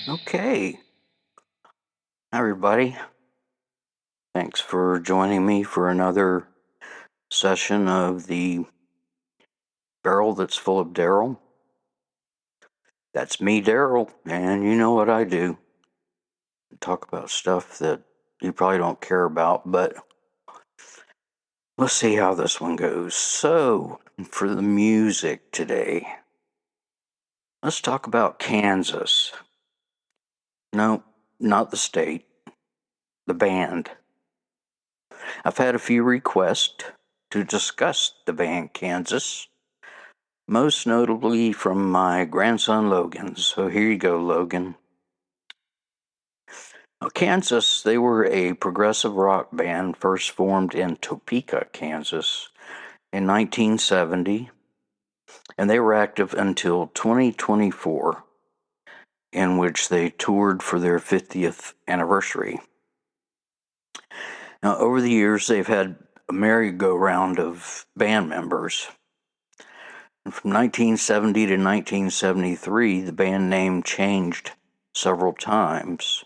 Okay. Hi, everybody. Thanks for joining me for another session of the Barrel That's Full of Daryl. That's me, Daryl, and you know what I do. Talk about stuff that you probably don't care about, but let's see how this one goes. So, for the music today, let's talk about Kansas. No, not the state, the band. I've had a few requests to discuss the band Kansas, most notably from my grandson Logan. So here you go, Logan. Kansas, they were a progressive rock band first formed in Topeka, Kansas in 1970, and they were active until 2024, in which they toured for their 50th anniversary. Now, over the years, they've had a merry-go-round of band members. And from 1970 to 1973, the band name changed several times.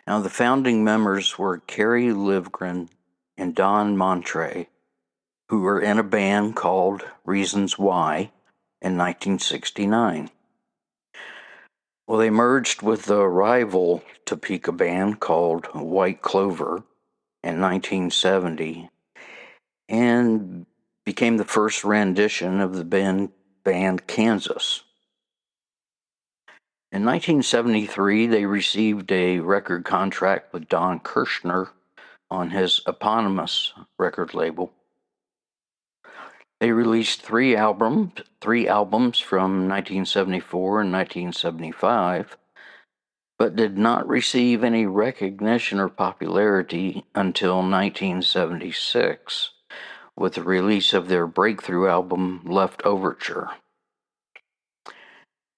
Now, the founding members were Kerry Livgren and Don Montre, who were in a band called Reasons Why in 1969. Well, they merged with the rival Topeka band called White Clover in 1970 and became the first rendition of the band Kansas. In 1973, they received a record contract with Don Kirshner on his eponymous record label. They released three albums from 1974 and 1975, but did not receive any recognition or popularity until 1976 with the release of their breakthrough album, Left Overture.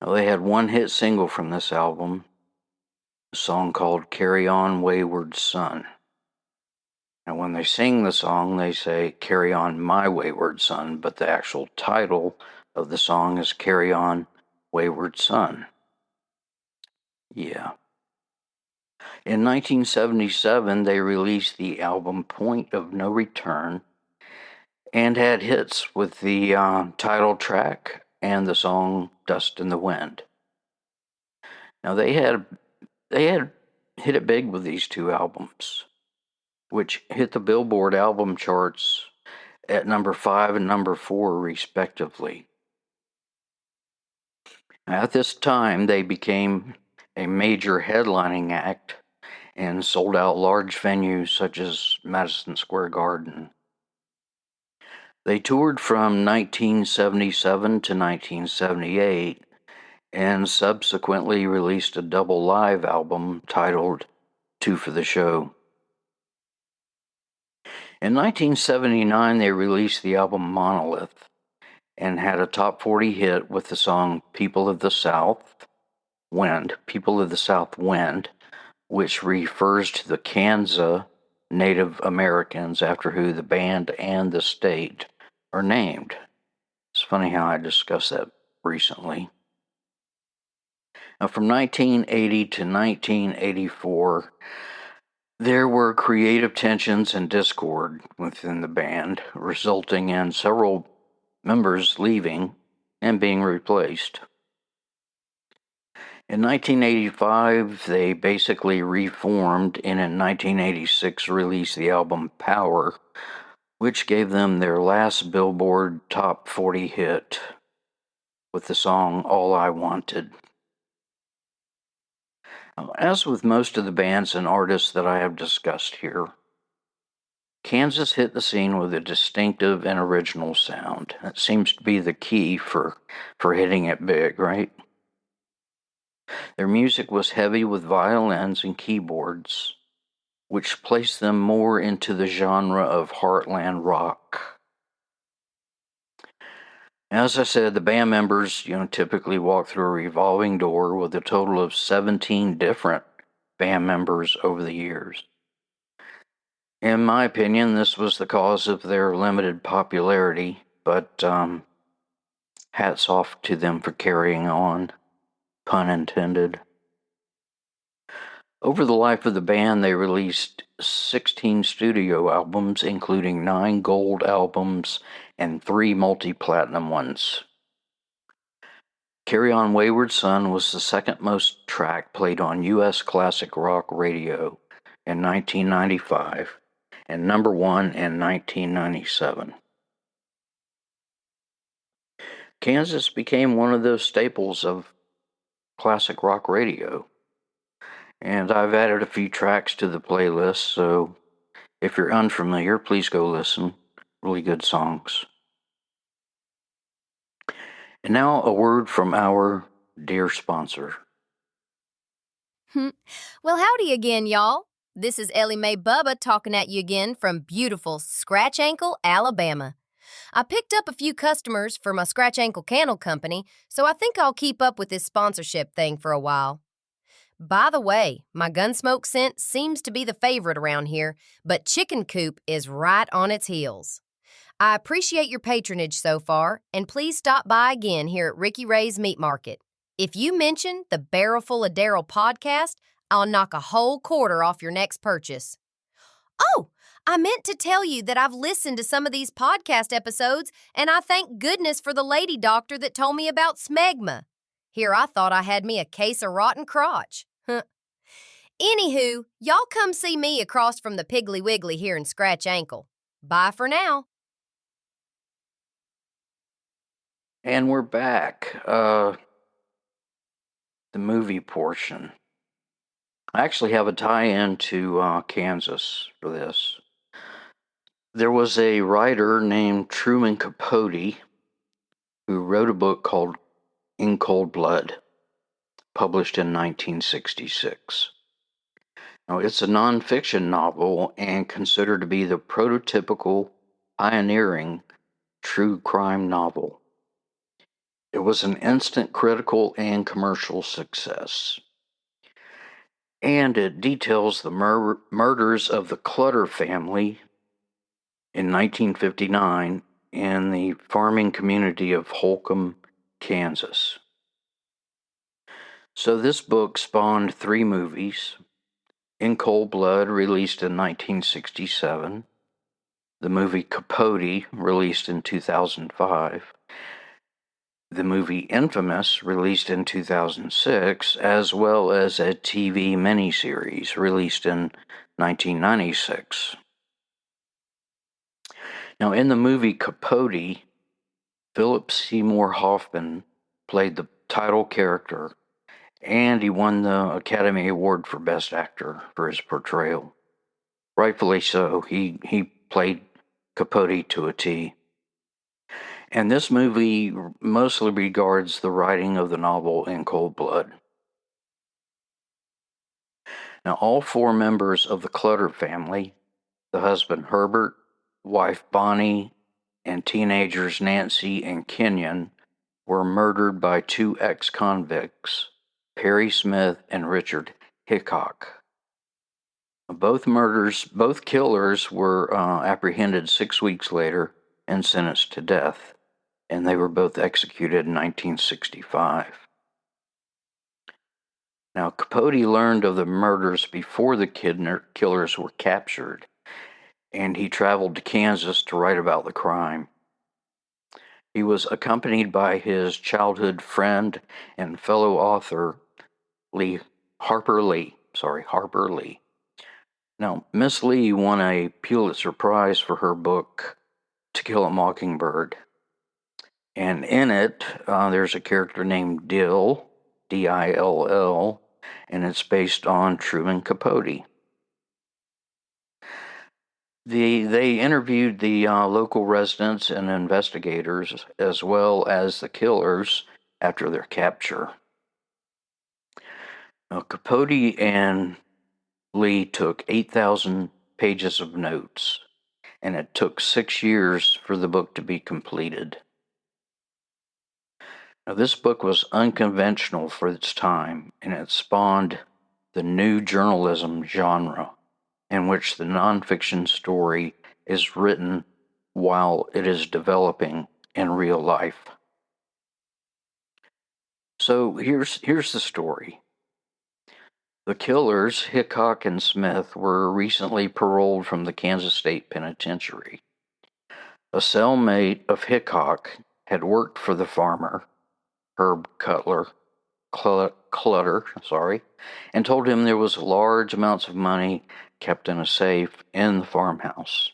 Now, they had one hit single from this album, a song called Carry On Wayward Son. And when they sing the song, they say, Carry On My Wayward Son, but the actual title of the song is Carry On Wayward Son. Yeah. In 1977, they released the album Point of No Return and had hits with the title track and the song Dust in the Wind. Now, they had hit it big with these two albums, which hit the Billboard album charts at number 5 and number 4, respectively. At this time, they became a major headlining act and sold out large venues such as Madison Square Garden. They toured from 1977 to 1978 and subsequently released a double live album titled Two for the Show. In 1979, they released the album Monolith and had a top 40 hit with the song People of the South Wind, which refers to the Kansas Native Americans after who the band and the state are named. It's funny how I discussed that recently. Now, from 1980 to 1984, there were creative tensions and discord within the band, resulting in several members leaving and being replaced. In 1985, they basically reformed and in 1986 released the album Power, which gave them their last Billboard Top 40 hit with the song All I Wanted. As with most of the bands and artists that I have discussed here, Kansas hit the scene with a distinctive and original sound. That seems to be the key for hitting it big, right? Their music was heavy with violins and keyboards, which placed them more into the genre of heartland rock. As I said, the band members, typically walk through a revolving door with a total of 17 different band members over the years. In my opinion, this was the cause of their limited popularity, but hats off to them for carrying on, pun intended. Over the life of the band, they released 16 studio albums, including 9 gold albums and 3 multi-platinum ones. Carry On Wayward Son was the second most track played on U.S. classic rock radio in 1995 and number 1 in 1997. Kansas became one of those staples of classic rock radio. And I've added a few tracks to the playlist, so if you're unfamiliar, please go listen. Really good songs. And now a word from our dear sponsor. Well, howdy again, y'all. This is Ellie Mae Bubba talking at you again from beautiful Scratch Ankle, Alabama. I picked up a few customers for my Scratch Ankle Candle Company, so I think I'll keep up with this sponsorship thing for a while. By the way, my Gunsmoke scent seems to be the favorite around here, but Chicken Coop is right on its heels. I appreciate your patronage so far, and please stop by again here at Ricky Ray's Meat Market. If you mention the Barrel Full of Daryl podcast, I'll knock a whole quarter off your next purchase. Oh, I meant to tell you that I've listened to some of these podcast episodes, and I thank goodness for the lady doctor that told me about smegma. Here I thought I had me a case of rotten crotch. Anywho, y'all come see me across from the Piggly Wiggly here in Scratch Ankle. Bye for now. And we're back. The movie portion. I actually have a tie-in to Kansas for this. There was a writer named Truman Capote who wrote a book called In Cold Blood, published in 1966. Now, it's a nonfiction novel and considered to be the prototypical, pioneering true crime novel. It was an instant critical and commercial success. And it details the murders of the Clutter family in 1959 in the farming community of Holcomb, Kansas. So this book spawned 3 movies. In Cold Blood, released in 1967. The movie Capote, released in 2005. The movie Infamous, released in 2006, as well as a TV miniseries released in 1996. Now, in the movie Capote, Philip Seymour Hoffman played the title character, and he won the Academy Award for Best Actor for his portrayal. Rightfully so. He played Capote to a T. And this movie mostly regards the writing of the novel In Cold Blood. Now, all 4 members of the Clutter family, the husband Herbert, wife Bonnie, and teenagers Nancy and Kenyon, were murdered by 2 ex-convicts, Perry Smith and Richard Hickok. Both killers were apprehended 6 weeks later and sentenced to death, and they were both executed in 1965. Now, Capote learned of the murders before the killers were captured, and he traveled to Kansas to write about the crime. He was accompanied by his childhood friend and fellow author, Harper Lee. Now, Miss Lee won a Pulitzer Prize for her book, To Kill a Mockingbird. And in it, there's a character named Dill, Dill, and it's based on Truman Capote. They interviewed the local residents and investigators, as well as the killers, after their capture. Now, Capote and Lee took 8,000 pages of notes, and it took 6 years for the book to be completed. Now, this book was unconventional for its time, and it spawned the new journalism genre, in which the nonfiction story is written while it is developing in real life. So here's the story. The killers, Hickok and Smith, were recently paroled from the Kansas State Penitentiary. A cellmate of Hickok had worked for the farmer, Herb Clutter, and told him there was large amounts of money kept in a safe in the farmhouse.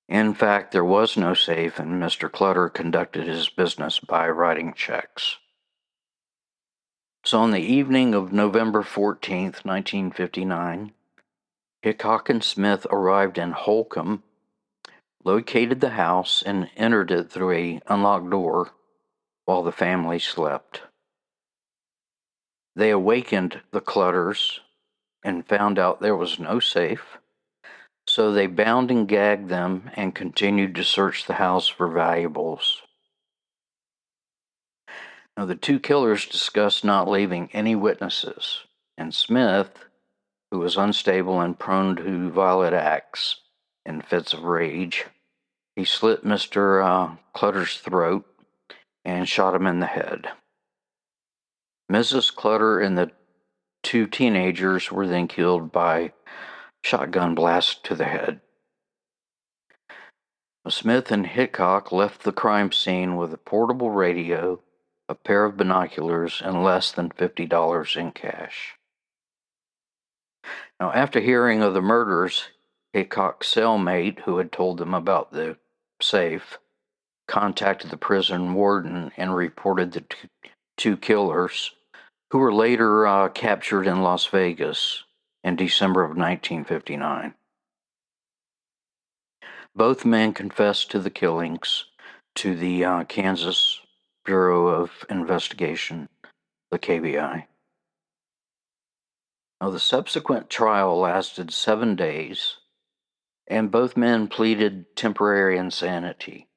In fact, there was no safe, and Mr. Clutter conducted his business by writing checks. So on the evening of November 14th, 1959, Hickok and Smith arrived in Holcomb, located the house, and entered it through an unlocked door while the family slept. They awakened the Clutters and found out there was no safe, so they bound and gagged them and continued to search the house for valuables. Now, the two killers discussed not leaving any witnesses, and Smith, who was unstable and prone to violent acts and fits of rage, he slit Mr. Clutter's throat and shot him in the head. Mrs. Clutter and the two teenagers were then killed by shotgun blast to the head. Smith and Hickok left the crime scene with a portable radio, a pair of binoculars, and less than $50 in cash. Now, after hearing of the murders, Hickok's cellmate, who had told them about the safe, contacted the prison warden and reported the two killers, who were later captured in Las Vegas in December of 1959. Both men confessed to the killings to the Kansas Bureau of Investigation, the KBI. Now, the subsequent trial lasted 7 days, and both men pleaded temporary insanity.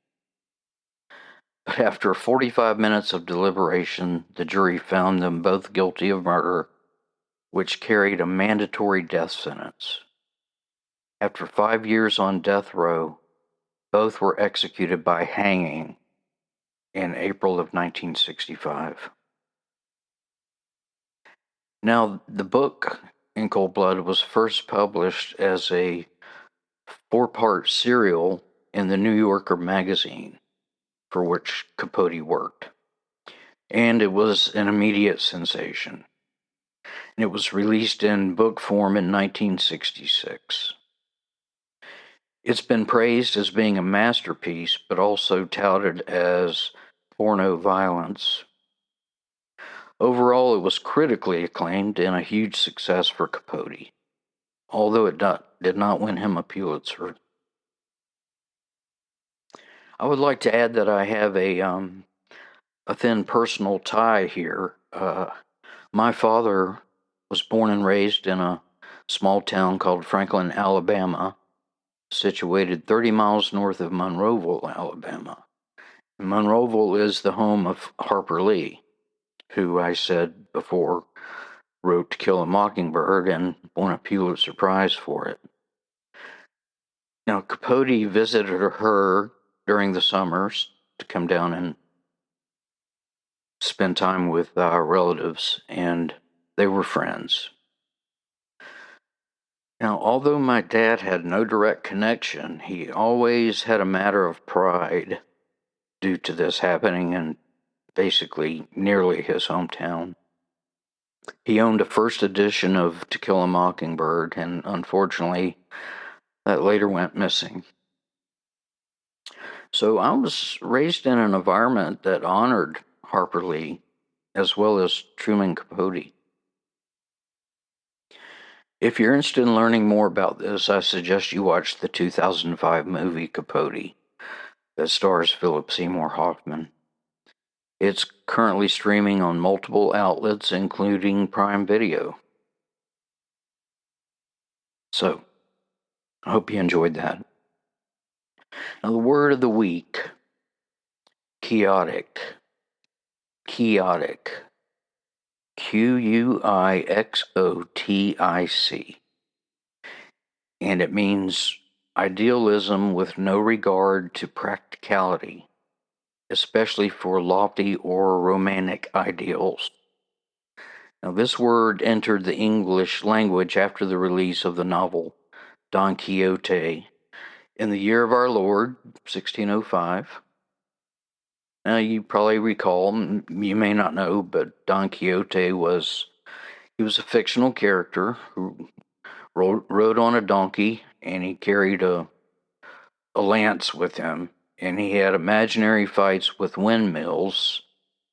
But after 45 minutes of deliberation, the jury found them both guilty of murder, which carried a mandatory death sentence. After 5 years on death row, both were executed by hanging in April of 1965. Now, the book, In Cold Blood, was first published as a 4-part serial in the New Yorker magazine, for which Capote worked. And it was an immediate sensation. And it was released in book form in 1966. It's been praised as being a masterpiece, but also touted as porno violence. Overall, it was critically acclaimed and a huge success for Capote, although it did not win him a Pulitzer. I would like to add that I have a thin personal tie here. My father was born and raised in a small town called Franklin, Alabama, situated 30 miles north of Monroeville, Alabama. Monroeville is the home of Harper Lee, who I said before wrote To Kill a Mockingbird and won a Pulitzer Prize for it. Now, Capote visited her during the summers to come down and spend time with our relatives, and they were friends. Now, although my dad had no direct connection, he always had a matter of pride due to this happening in basically nearly his hometown. He owned a first edition of To Kill a Mockingbird, and unfortunately, that later went missing. So I was raised in an environment that honored Harper Lee as well as Truman Capote. If you're interested in learning more about this, I suggest you watch the 2005 movie Capote that stars Philip Seymour Hoffman. It's currently streaming on multiple outlets, including Prime Video. So, I hope you enjoyed that. Now, the word of the week, chaotic. Chaotic. Quixotic. And it means idealism with no regard to practicality, especially for lofty or romantic ideals. Now, this word entered the English language after the release of the novel Don Quixote in the year of our Lord, 1605. Now, you probably recall, you may not know, but Don Quixote was a fictional character who rode on a donkey, and he carried a lance with him, and he had imaginary fights with windmills,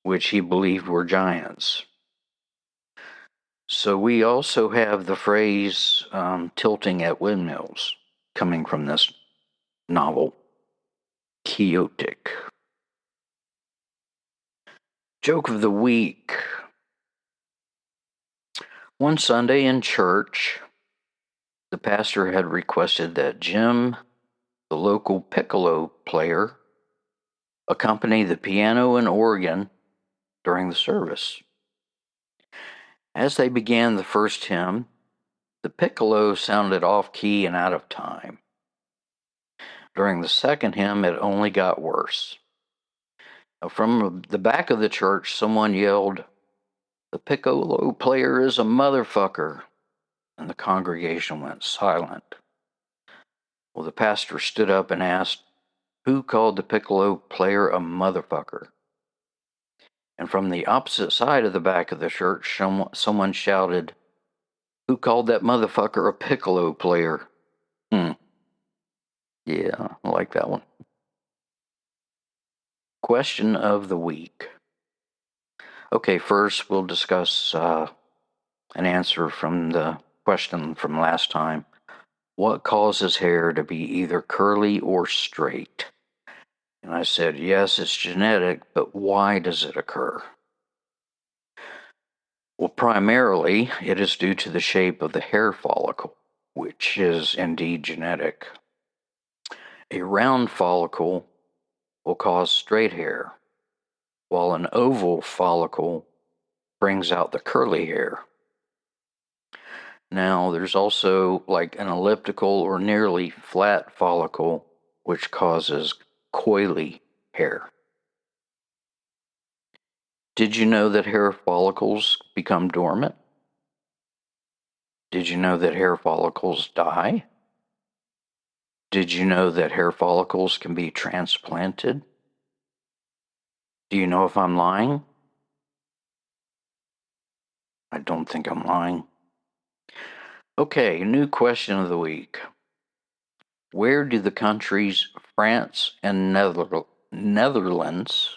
which he believed were giants. So we also have the phrase tilting at windmills coming from this novel, Quixotic. Joke of the week. One Sunday in church, the pastor had requested that Jim, the local piccolo player, accompany the piano and organ during the service. As they began the first hymn, the piccolo sounded off key and out of time. During the second hymn, it only got worse. From the back of the church, someone yelled, "The piccolo player is a motherfucker," and the congregation went silent. Well, the pastor stood up and asked, "Who called the piccolo player a motherfucker?" And from the opposite side of the back of the church, someone shouted, "Who called that motherfucker a piccolo player?" Yeah, I like that one. Question of the week. Okay, first we'll discuss an answer from the question from last time. What causes hair to be either curly or straight? And I said, yes, it's genetic, but why does it occur? Well, primarily, it is due to the shape of the hair follicle, which is indeed genetic. A round follicle will cause straight hair, while an oval follicle brings out the curly hair. Now, there's also like an elliptical or nearly flat follicle, which causes coily hair. Did you know that hair follicles become dormant? Did you know that hair follicles die? Did you know that hair follicles can be transplanted? Do you know if I'm lying? I don't think I'm lying. Okay, new question of the week. Where do the countries France and Netherlands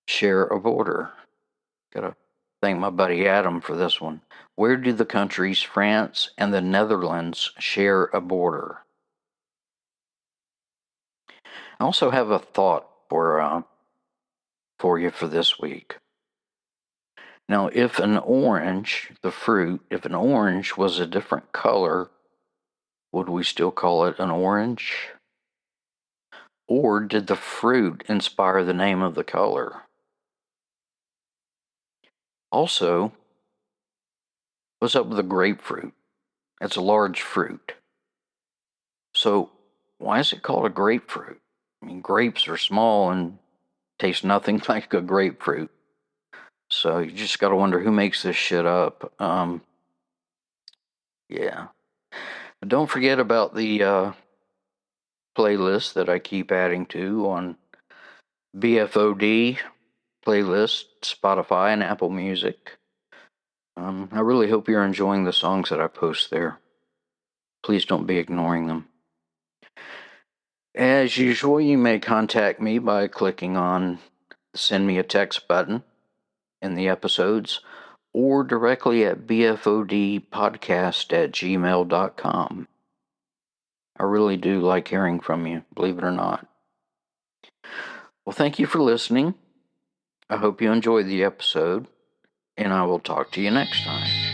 share a border? Gotta thank my buddy Adam for this one. Where do the countries France and the Netherlands share a border? I also have a thought for you for this week. Now, if an orange, the fruit, if an orange was a different color, would we still call it an orange? Or did the fruit inspire the name of the color? Also, what's up with the grapefruit? It's a large fruit. So, why is it called a grapefruit? I mean, grapes are small and taste nothing like a grapefruit. So, you just got to wonder who makes this shit up. Yeah. But don't forget about the playlist that I keep adding to on BFOD playlist, Spotify, and Apple Music. I really hope you're enjoying the songs that I post there. Please don't be ignoring them. As usual, you may contact me by clicking on the send me a text button in the episodes or directly at bfodpodcast@gmail.com. I really do like hearing from you, believe it or not. Well, thank you for listening. I hope you enjoyed the episode, and I will talk to you next time.